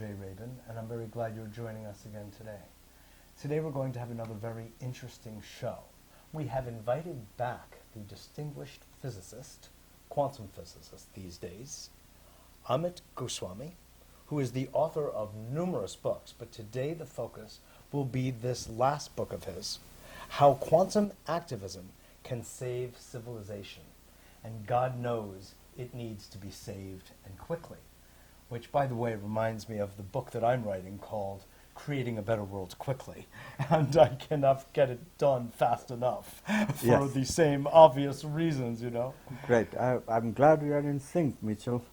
J. Rabin, and I'm very glad you're joining us again today. Today we're going to have another very interesting show. We have invited back the distinguished physicist, quantum physicist these days, Amit Goswami, who is the author of numerous books, but today the focus will be this last book of his, How Quantum Activism Can Save Civilization. And God knows it needs to be saved and quickly. Which, by the way, reminds me of the book that I'm writing called Creating a Better World Quickly. And I cannot get it done fast enough for the same obvious reasons, you know. Great. I'm glad we are in sync, Mitchell.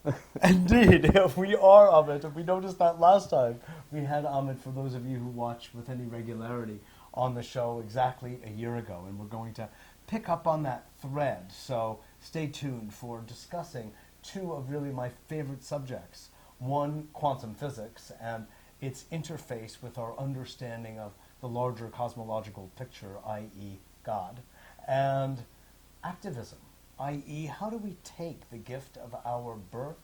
Indeed, we are, Amit. We noticed that last time. We had Amit, for those of you who watch with any regularity, on the show exactly a year ago. And we're going to pick up on that thread. So stay tuned for discussing two of really my favorite subjects. One, quantum physics and its interface with our understanding of the larger cosmological picture, i.e. God, and activism, i.e. how do we take the gift of our birth,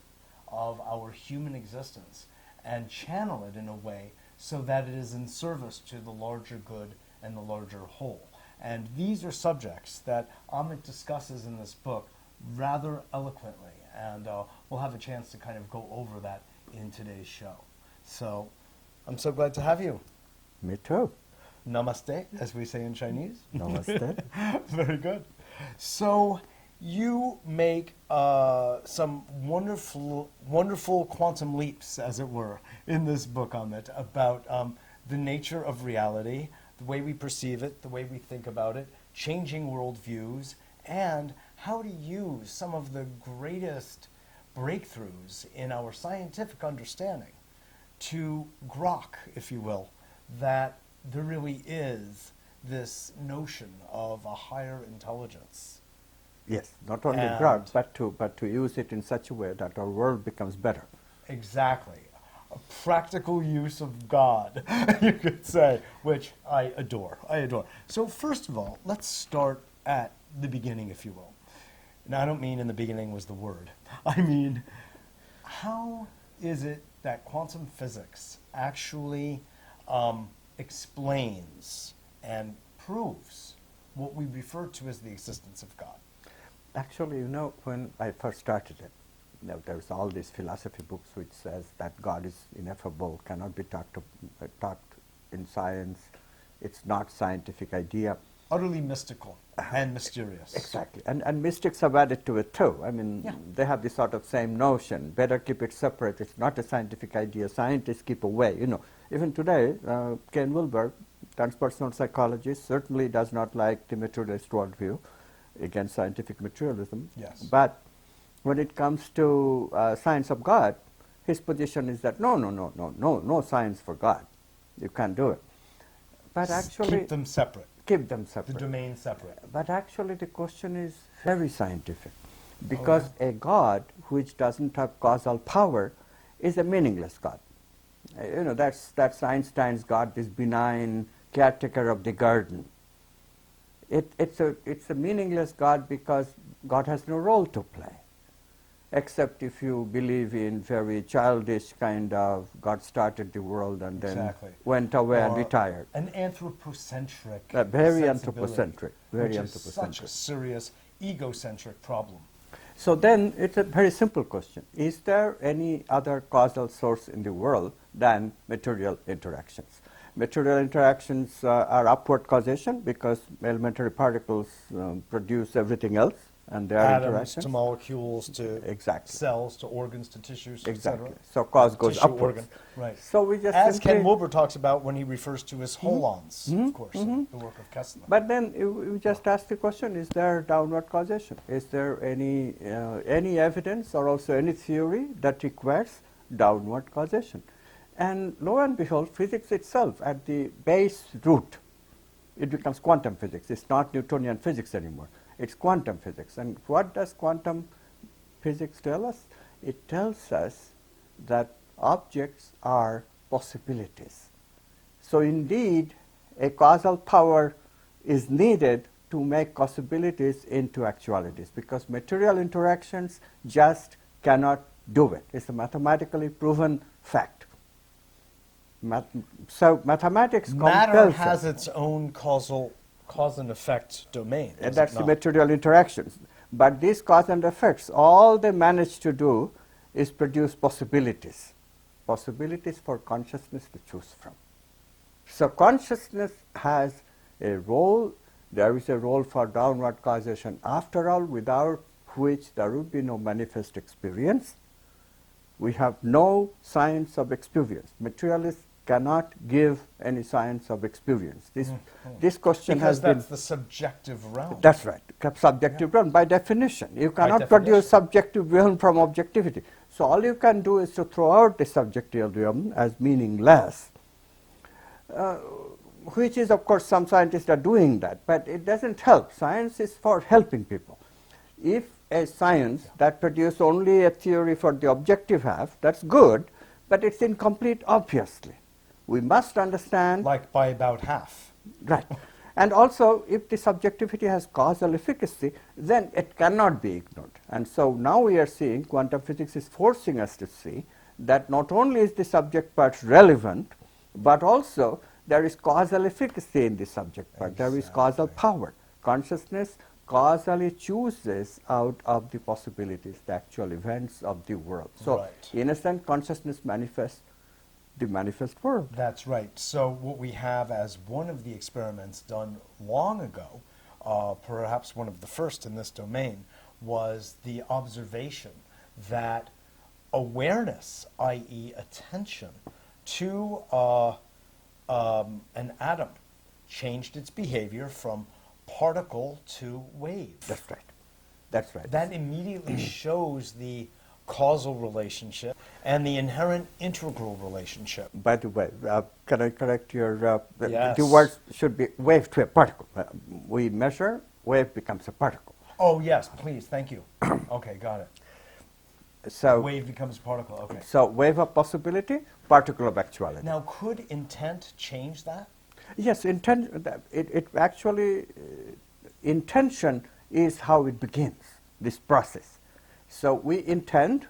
of our human existence, and channel it in a way so that it is in service to the larger good and the larger whole. And these are subjects that Amit discusses in this book rather eloquently, and we'll have a chance to kind of go over that in today's show. So I'm so glad to have you. Me too. Namaste, as we say in Chinese. Namaste. Very good. So you make some wonderful quantum leaps, as it were, in this book, Amit, about the nature of reality, the way we perceive it, the way we think about it, changing worldviews, and how to use some of the greatest breakthroughs in our scientific understanding to grok, if you will, that there really is this notion of a higher intelligence. Yes, not only grok, but to use it in such a way that our world becomes better. Exactly. A practical use of God, you could say, which I adore. I adore. So first of all, let's start at the beginning, if you will. Now, I don't mean in the beginning was the word. I mean, how is it that quantum physics actually explains and proves what we refer to as the existence of God? Actually, you know, when I first started it, there's all these philosophy books which says that God is ineffable, cannot be taught in science, it's not scientific idea. Utterly mystical and mysterious. Exactly. And mystics have added to it too. I mean, they have this sort of same notion. Better keep it separate. It's not a scientific idea. Scientists keep away. You know, even today, Ken Wilber, transpersonal psychologist, certainly does not like the materialist worldview against scientific materialism. Yes. But when it comes to science of God, his position is that no science for God. You can't do it. But actually, keep them separate. Keep them separate. The domain separate. But actually the question is very scientific, because a God which doesn't have causal power is a meaningless God. You know, that's Einstein's God, this benign caretaker of the garden. It's a meaningless God because God has no role to play, except if you believe in very childish kind of God started the world and then went away and retired. An anthropocentric very anthropocentric. Very which anthropocentric. is such a serious egocentric problem. So then it's a very simple question. Is there any other causal source in the world than material interactions? Material interactions are upward causation because elementary particles produce everything else. And there are atoms interactions. to molecules to cells to organs to tissues, exactly. etc. So cause goes Tissue upwards. Organ. Right. So we just as Ken Wilber talks about when he refers to his holons, of course, the work of Kessler. But then you just ask the question: is there downward causation? Is there any evidence or also any theory that requires downward causation? And lo and behold, physics itself, at the base root, it becomes quantum physics. It's not Newtonian physics anymore. It's quantum physics. And what does quantum physics tell us? It tells us that objects are possibilities. So indeed, a causal power is needed to make possibilities into actualities, because material interactions just cannot do it. It's a mathematically proven fact. So mathematics Matter compels has us. its own cause and effect domain. And does that's it the not? material interactions. But these cause and effects, all they manage to do is produce possibilities. Possibilities for consciousness to choose from. So consciousness has a role. There is a role for downward causation. After all, without which there would be no manifest experience. We have no science of experience. Materialists cannot give any science of experience. This question Because has been... that's the subjective realm. That's right. Subjective realm by definition. You cannot produce subjective realm from objectivity. So all you can do is to throw out the subjective realm as meaningless, which is, of course, some scientists are doing that, but it doesn't help. Science is for helping people. If a science that produces only a theory for the objective half, that's good, but it's incomplete, obviously. We must understand... Like by about half. Right. And also, if the subjectivity has causal efficacy, then it cannot be ignored. And so now we are seeing, quantum physics is forcing us to see that not only is the subject part relevant, but also there is causal efficacy in the subject part. There is causal power. Consciousness causally chooses out of the possibilities, the actual events of the world. So, in a sense, consciousness manifests the manifest world. That's right. So what we have as one of the experiments done long ago, perhaps one of the first in this domain, was the observation that awareness, i.e. attention, to an atom changed its behavior from particle to wave. That's right. That's right. That immediately shows the causal relationship and the inherent integral relationship. By the way, can I correct your... Yes. The words should be wave to a particle. We measure, wave becomes a particle. Oh, yes, please, thank you. Okay, got it. So Wave becomes a particle, okay. So wave of possibility, particle of actuality. Now, could intent change that? Yes, it actually, intention is how it begins, this process. So we intend,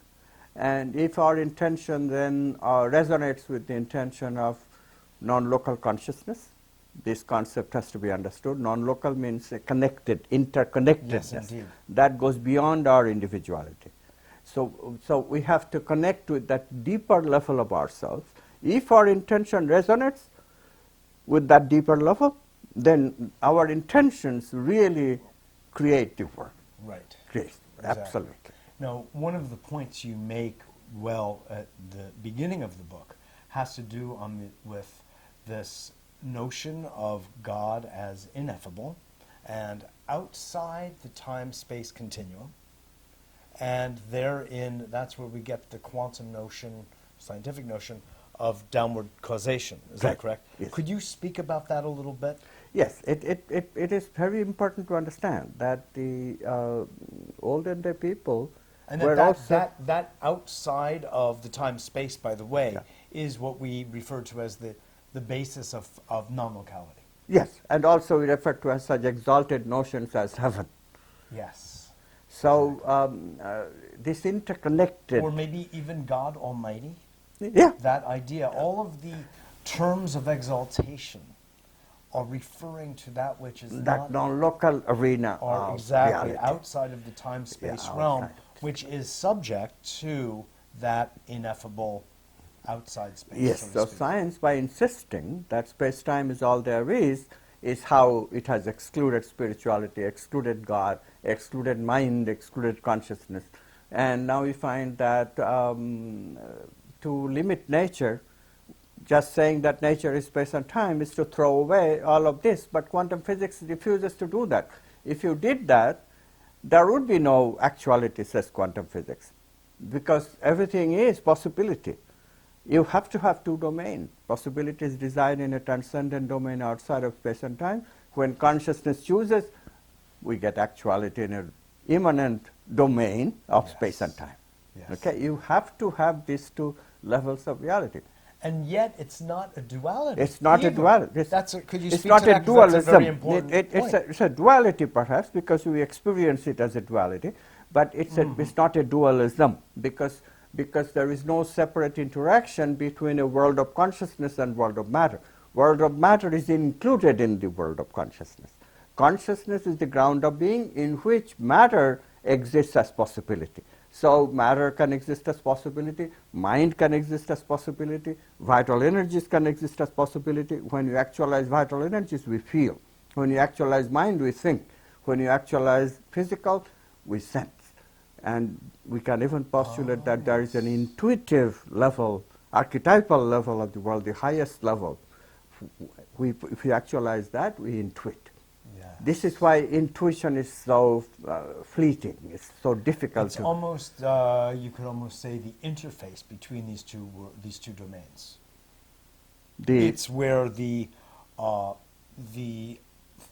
and if our intention then resonates with the intention of non-local consciousness, this concept has to be understood. Non-local means a connected, interconnectedness. Yes, indeed. That goes beyond our individuality. So we have to connect with that deeper level of ourselves. If our intention resonates with that deeper level, then our intentions really create the work. Right. Create, Exactly. absolutely. Now, one of the points you make well at the beginning of the book has to do with this notion of God as ineffable and outside the time-space continuum. And therein, that's where we get the quantum notion, scientific notion, of downward causation. Is that correct? Yes. Could you speak about that a little bit? Yes, it is very important to understand that the olden day people And were that outside of the time-space, by the way, is what we refer to as the basis of non-locality. Yes, and also we refer to as such exalted notions as heaven. Yes. So this interconnected... Or maybe even God Almighty. Yeah. That idea. All of the terms of exaltation are referring to that which is that non-local arena or of exactly reality. outside of the time-space Yeah, realm, outside. which is subject to that ineffable outside space. Yes, so so to speak. science, by insisting that space-time is all there is how it has excluded spirituality, excluded God, excluded mind, excluded consciousness. And now we find that to limit nature, just saying that nature is space and time is to throw away all of this, but quantum physics refuses to do that. If you did that, there would be no actuality, says quantum physics, because everything is possibility. You have to have two domains. Possibilities reside in a transcendent domain outside of space and time. When consciousness chooses, we get actuality in an immanent domain of space and time. Yes. Okay, you have to have these two levels of reality. And yet, it's not a duality. It's not either. a duality. Could you it's speak not to that? a 'Cause that's a very dualism. important point. It's a duality, perhaps, because we experience it as a duality, but it's not a dualism, because because there is no separate interaction between a world of consciousness and world of matter. World of matter is included in the world of consciousness. Consciousness is the ground of being in which matter exists as possibility. So matter can exist as possibility, mind can exist as possibility, vital energies can exist as possibility. When you actualize vital energies, we feel. When you actualize mind, we think. When you actualize physical, we sense. And we can even postulate that there is an intuitive level, archetypal level of the world, the highest level. If we actualize that, we intuit. Yes. This is why intuition is so fleeting. It's so difficult. It's almost, you could almost say, the interface between these two domains. It's where the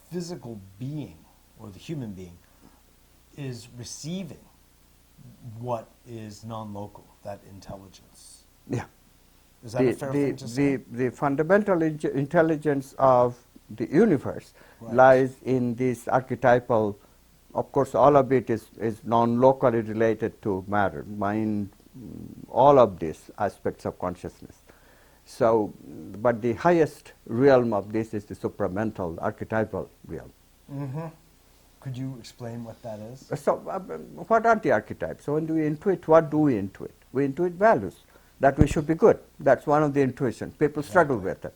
physical being, or the human being, is receiving what is non-local, that intelligence. Yeah. Is that a fair thing to say? The fundamental intelligence of the universe Right. lies in this archetypal. Of course, all of it is non-locally related to matter, mind, all of these aspects of consciousness. So, but the highest realm of this is the supramental, archetypal realm. Mm-hmm. Could you explain what that is? So, what are the archetypes? So, when we intuit, what do we intuit? We intuit values, that we should be good. That's one of the intuitions. People struggle with it.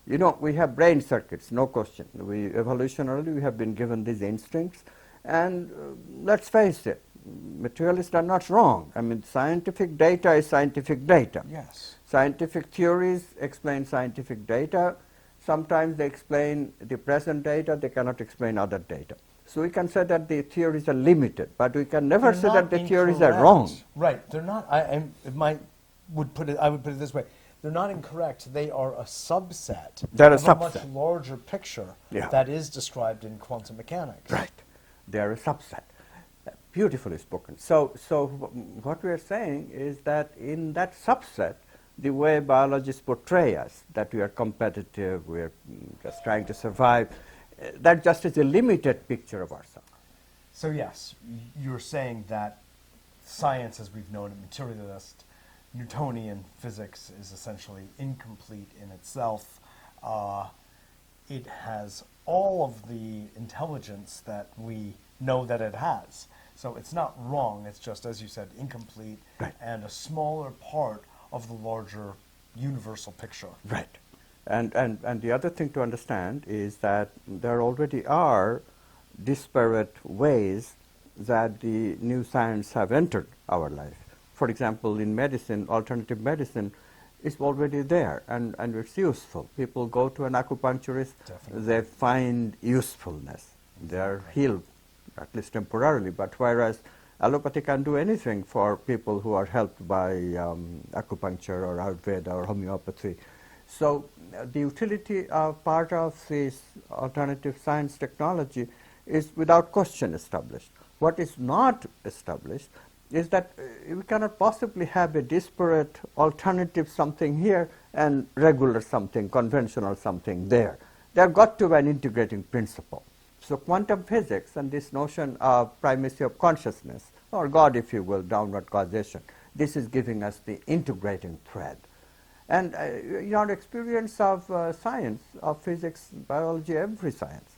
You know, we have brain circuits, no question. Evolutionarily, we have been given these instincts. And let's face it, materialists are not wrong. I mean, scientific data is scientific data. Yes. Scientific theories explain scientific data. Sometimes they explain the present data, they cannot explain other data. So we can say that the theories are limited, but we can never say that the theories are wrong. Right, they're not. I would put it this way: they're not incorrect. They are a subset They're a of subset. a much larger picture Yeah. that is described in quantum mechanics. Right, they're a subset. Beautifully spoken. So what we are saying is that in that subset, the way biologists portray us, that we are competitive, we are just trying to survive, that just is a limited picture of ourselves. So yes, you're saying that science, as we've known it, materialist, Newtonian physics, is essentially incomplete in itself. It has all of the intelligence that we know that it has. So it's not wrong, it's just, as you said, incomplete, Right. and a smaller part of the larger universal picture. Right. And the other thing to understand is that there already are disparate ways that the new science have entered our life. For example, in medicine, alternative medicine is already there, and it's useful. People go to an acupuncturist, Definitely. they find usefulness. They are healed, at least temporarily, but whereas allopathy can do anything for people who are helped by acupuncture or Ayurveda or homeopathy. So the utility of part of this alternative science technology is without question established. What is not established is that we cannot possibly have a disparate alternative something here and regular something, conventional something there. There got to be an integrating principle. So quantum physics and this notion of primacy of consciousness, or God, if you will, downward causation, this is giving us the integrating thread. And your experience of science, of physics, biology, every science,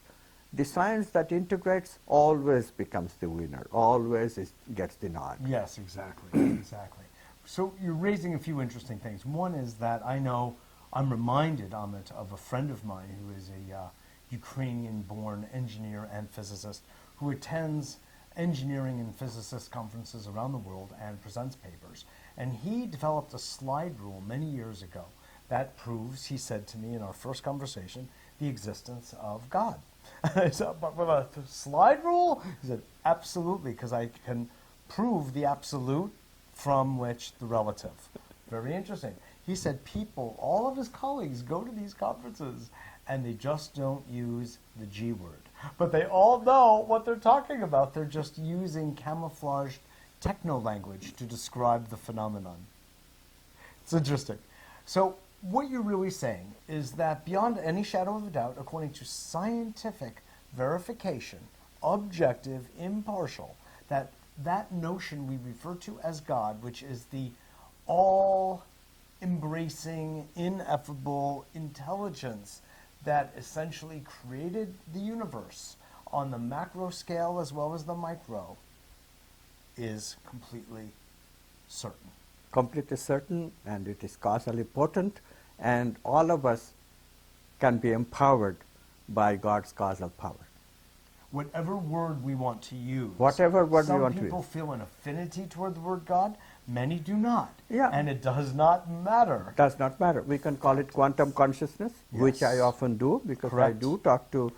the science that integrates always becomes the winner, always gets the nod. Yes, exactly, exactly. So you're raising a few interesting things. One is that I'm reminded, Amit, of a friend of mine who is a Ukrainian-born engineer and physicist who attends engineering and physicist conferences around the world and presents papers. And he developed a slide rule many years ago that proves, he said to me in our first conversation, the existence of God. I said, but with a slide rule? He said, absolutely, because I can prove the absolute from which the relative. Very interesting. He said all of his colleagues go to these conferences and they just don't use the G word. But they all know what they're talking about. They're just using camouflaged techno language to describe the phenomenon. It's interesting. So what you're really saying is that beyond any shadow of a doubt, according to scientific verification, objective, impartial, that that notion we refer to as God, which is the all-embracing, ineffable intelligence that essentially created the universe on the macro scale as well as the micro, is completely certain. Completely certain, and it is causally potent, and all of us can be empowered by God's causal power. Whatever word we want to use. Whatever word we want to Some people use. feel an affinity toward the word God, many do not. Yeah. And it does not matter. Does not matter. We can call it quantum consciousness, which I Yes. often do because Correct. I do talk to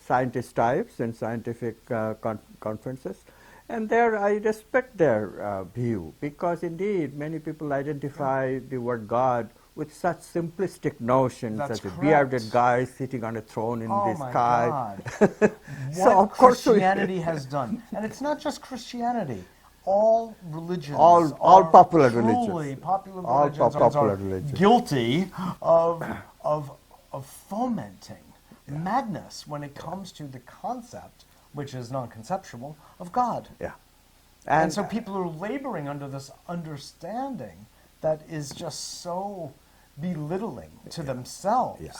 scientist types in scientific conferences. And there I respect their view, because indeed many people identify the word God with such simplistic notions, That's as a correct. bearded guy sitting on a throne in Oh the my sky. God. So What of course we- Christianity has done. And it's not just Christianity. All religions, All are popular truly religions. popular All religions popular are religions. guilty of fomenting madness when it comes to the concept, which is non-conceptual, of God. Yeah. And so people are laboring under this understanding that is just so belittling to themselves. Yeah.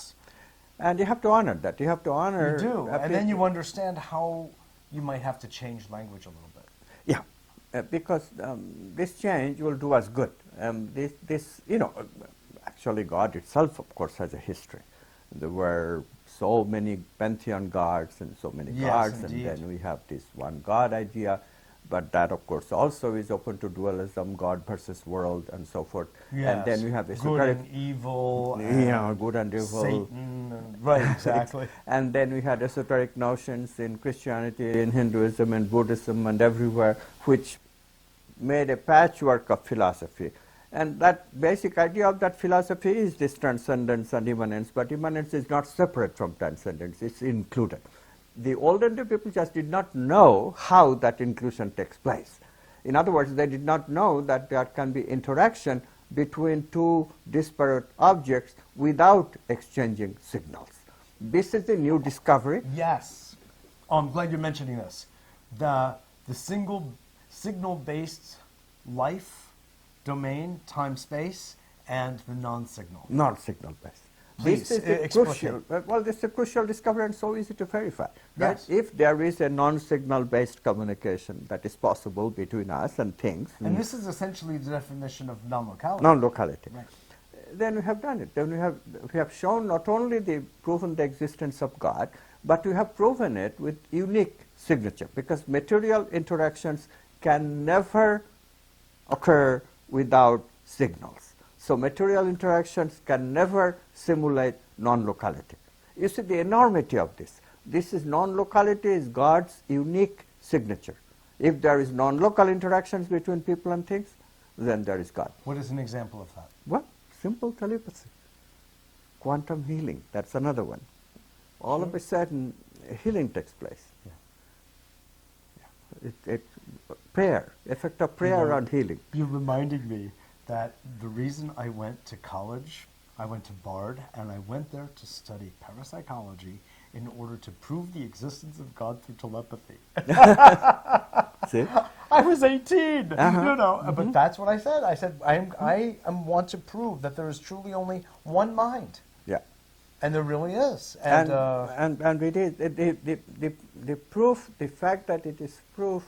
And you have to honor that. You have to honor. You do. And then you understand how you might have to change language a little bit. Yeah, because this change will do us good. Actually God itself, of course, has a history. There were so many pantheon gods and so many Yes, gods, indeed. and then we have this one God idea. But that, of course, also is open to dualism, God versus world, and so forth. And then we have good esoteric, and evil. good and evil. Satan. Right, exactly. And then we had esoteric notions in Christianity, in Hinduism, and Buddhism, and everywhere, which made a patchwork of philosophy. And that basic idea of that philosophy is this transcendence and immanence, but immanence is not separate from transcendence, it's included. The olden day people just did not know how that inclusion takes place. In other words, they did not know that there can be interaction between two disparate objects without exchanging signals. This is the new discovery. Yes. I'm glad you're mentioning this. The signal-based life, domain, time, space, and the non-signal. Non-signal based. Please, This is a explicate. crucial. This is a crucial discovery and so easy to verify. Right? Yes. If there is a non-signal based communication that is possible between us and things, And this is essentially the definition of non-locality. non-locality, Right. then we have done it. Then we have shown not only proven the existence of God, but we have proven it with unique signature, because material interactions can never occur without signals. So material interactions can never simulate non-locality. You see the enormity of this. This is non-locality is God's unique signature. If there is non-local interactions between people and things, then there is God. What is an example of that? What? Simple telepathy. Quantum healing, that's another one. All of a sudden, healing takes place. Prayer, effect of prayer on healing. You're reminding me that the reason I went to college, I went to Bard, and I went there to study parapsychology in order to prove the existence of God through telepathy. See? I was 18, Uh-huh. but that's what I said. I said, I want to prove that there is truly only one mind. Yeah. And there really is. And it is, the proof, the fact that it is proof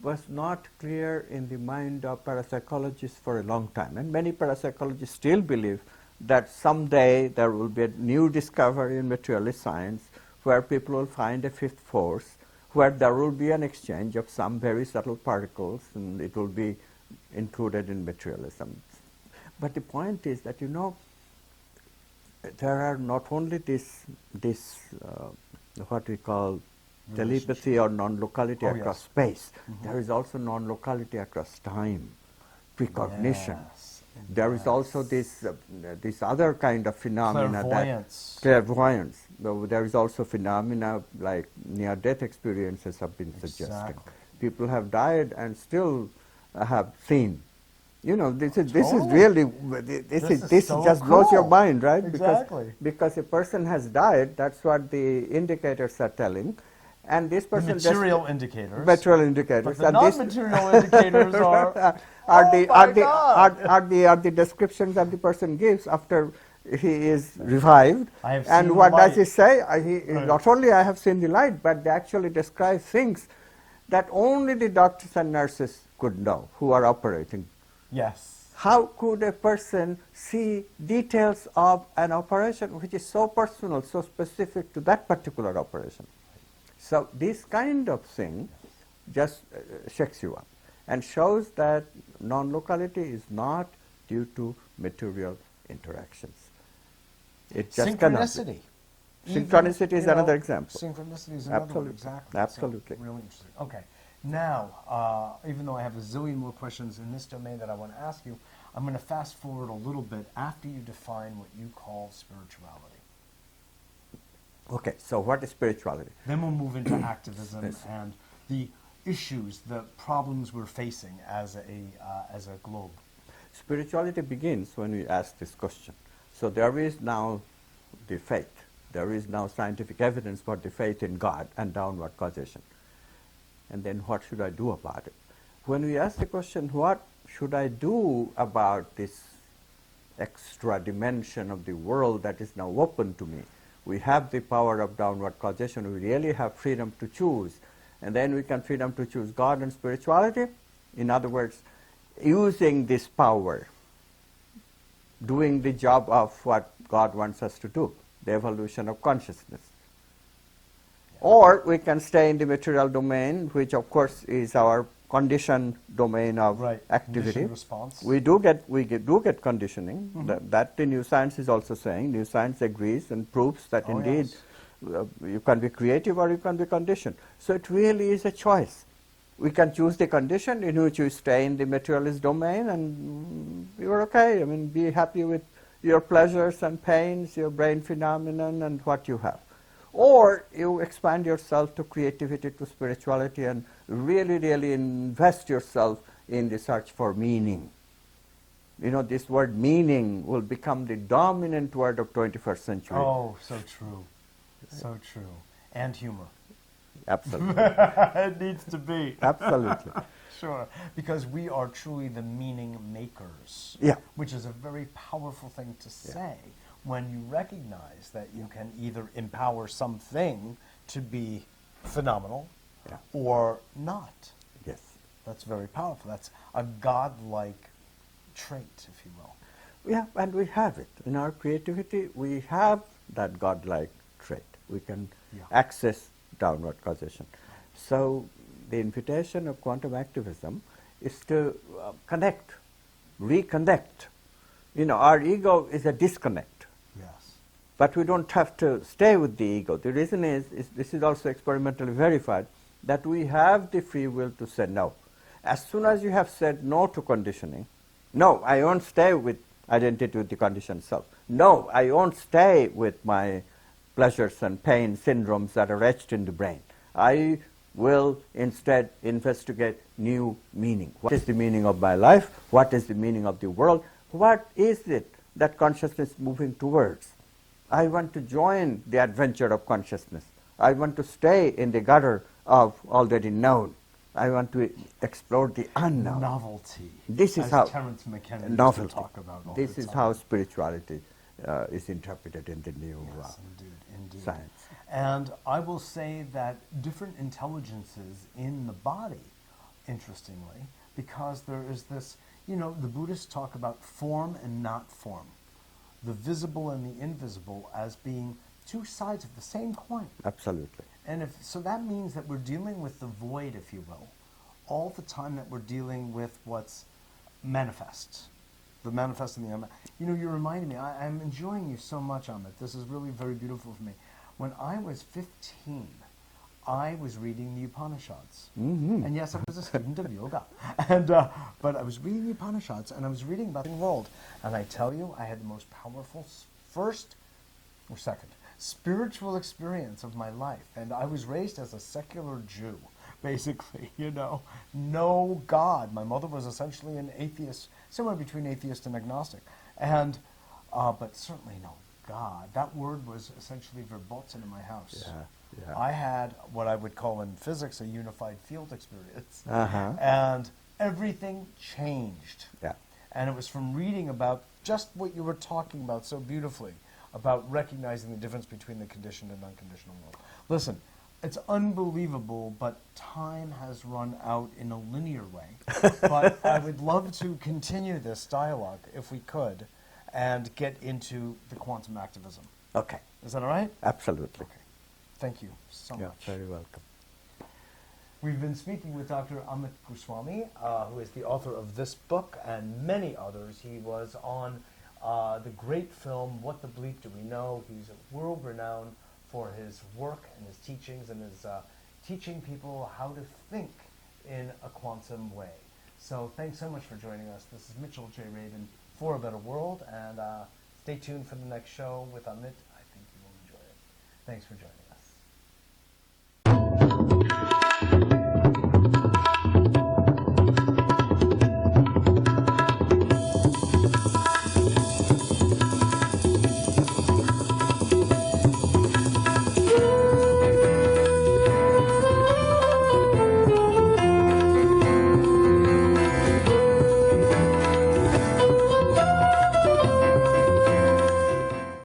was not clear in the mind of parapsychologists for a long time. And many parapsychologists still believe that someday there will be a new discovery in materialist science where people will find a fifth force, where there will be an exchange of some very subtle particles, and it will be included in materialism. But the point is that, there are not only this what we call telepathy or non-locality across space. There is also non-locality across time, precognition. Yes, There is also this other kind of phenomena, clairvoyance. clairvoyance. There is also phenomena like near-death experiences have been suggested. Exactly. People have died and still have seen. This is Totally. really this so just blows your cool. mind, right? Exactly. Because a person has died. That's what the indicators are telling, and this The person material indicators. material indicators, But the and this non-material indicators are, are the descriptions that the person gives after he is revived. I have And seen what the does he light. say? Right. Not only I have seen the light, but they actually describe things that only the doctors and nurses could know who are operating. Yes. How could a person see details of an operation which is so personal, so specific to that particular operation? So this kind of thing just shakes you up and shows that non-locality is not due to material interactions. It just cannot be. Synchronicity. Synchronicity is another example. Synchronicity is another one, Absolutely. exactly. Absolutely. So, really interesting. Okay. Now, even though I have a zillion more questions in this domain that I want to ask you, I'm going to fast forward a little bit after you define what you call spirituality. Okay, so what is spirituality? Then we'll move into activism Yes. and the issues, the problems we're facing as a globe. Spirituality begins when we ask this question. So there is now the faith. There is now scientific evidence for the faith in God and downward causation. And then what should I do about it? When we ask the question, what should I do about this extra dimension of the world that is now open to me? We have the power of downward causation. We really have freedom to choose. And then we can freedom to choose God and spirituality. In other words, using this power, doing the job of what God wants us to do, the evolution of consciousness. Or we can stay in the material domain, which of course is our conditioned domain of activity. Conditioned response. We do get conditioning. Mm-hmm. That the new science is also saying. New science agrees and proves that indeed you can be creative or you can be conditioned. So it really is a choice. We can choose the condition in which you stay in the materialist domain and you're okay. I mean, be happy with your pleasures and pains, your brain phenomenon and what you have. Or you expand yourself to creativity, to spirituality, and really, really invest yourself in the search for meaning. You know, this word meaning will become the dominant word of 21st century. Oh, so true. So true. And humor. Absolutely. It needs to be. Absolutely. Sure. Because we are truly the meaning makers. Yeah. Which is a very powerful thing to say. When you recognize that you can either empower something to be phenomenal or not. Yes. That's very powerful. That's a godlike trait, if you will. Yeah, and we have it. In our creativity, we have that godlike trait. We can access downward causation. So the invitation of quantum activism is to connect, reconnect. You know, our ego is a disconnect. Yes. But we don't have to stay with the ego. The reason is this is also experimentally verified, that we have the free will to say no. As soon as you have said no to conditioning, no, I won't stay with identity with the conditioned self. No, I won't stay with my pleasures and pain syndromes that are etched in the brain. I will instead investigate new meaning. What is the meaning of my life? What is the meaning of the world? What is it that consciousness is moving towards? I want to join the adventure of consciousness. I want to stay in the gutter of already known. I want to explore the unknown. Novelty. This is as how Terence McKenna novelty. used to talk about all This the is time. how spirituality is interpreted in the new Yes, indeed. science. And I will say that different intelligences in the body, interestingly, because there is this, you know, the Buddhists talk about form and not form, the visible and the invisible as being two sides of the same coin. Absolutely. And so that means that we're dealing with the void, if you will, all the time that we're dealing with what's manifest. The manifest and the unmanifest. You know, you reminded me, I'm enjoying you so much, Amit. This is really very beautiful for me. When I was 15, I was reading the Upanishads. Mm-hmm. And yes, I was a student of yoga. But I was reading the Upanishads, and I was reading about the world. And I tell you, I had the most powerful first or second spiritual experience of my life. And I was raised as a secular Jew, basically, you know. No God. My mother was essentially an atheist, somewhere between atheist and agnostic. And, but certainly no God. That word was essentially verboten in my house. Yeah, yeah. I had what I would call in physics a unified field experience. Uh-huh. And everything changed. Yeah. And it was from reading about just what you were talking about so beautifully, about recognizing the difference between the conditioned and unconditional world. Listen, it's unbelievable, but time has run out in a linear way. But I would love to continue this dialogue, if we could, and get into the quantum activism. Okay. Is that all right? Absolutely. Okay. Thank you so Yeah, much. very welcome. We've been speaking with Dr. Amit Goswami, who is the author of this book and many others. He was on the great film, What the Bleep Do We Know? He's world-renowned for his work and his teachings and his teaching people how to think in a quantum way. So thanks so much for joining us. This is Mitchell J. Rabin for A Better World, and stay tuned for the next show with Amit. I think you will enjoy it. Thanks for joining us.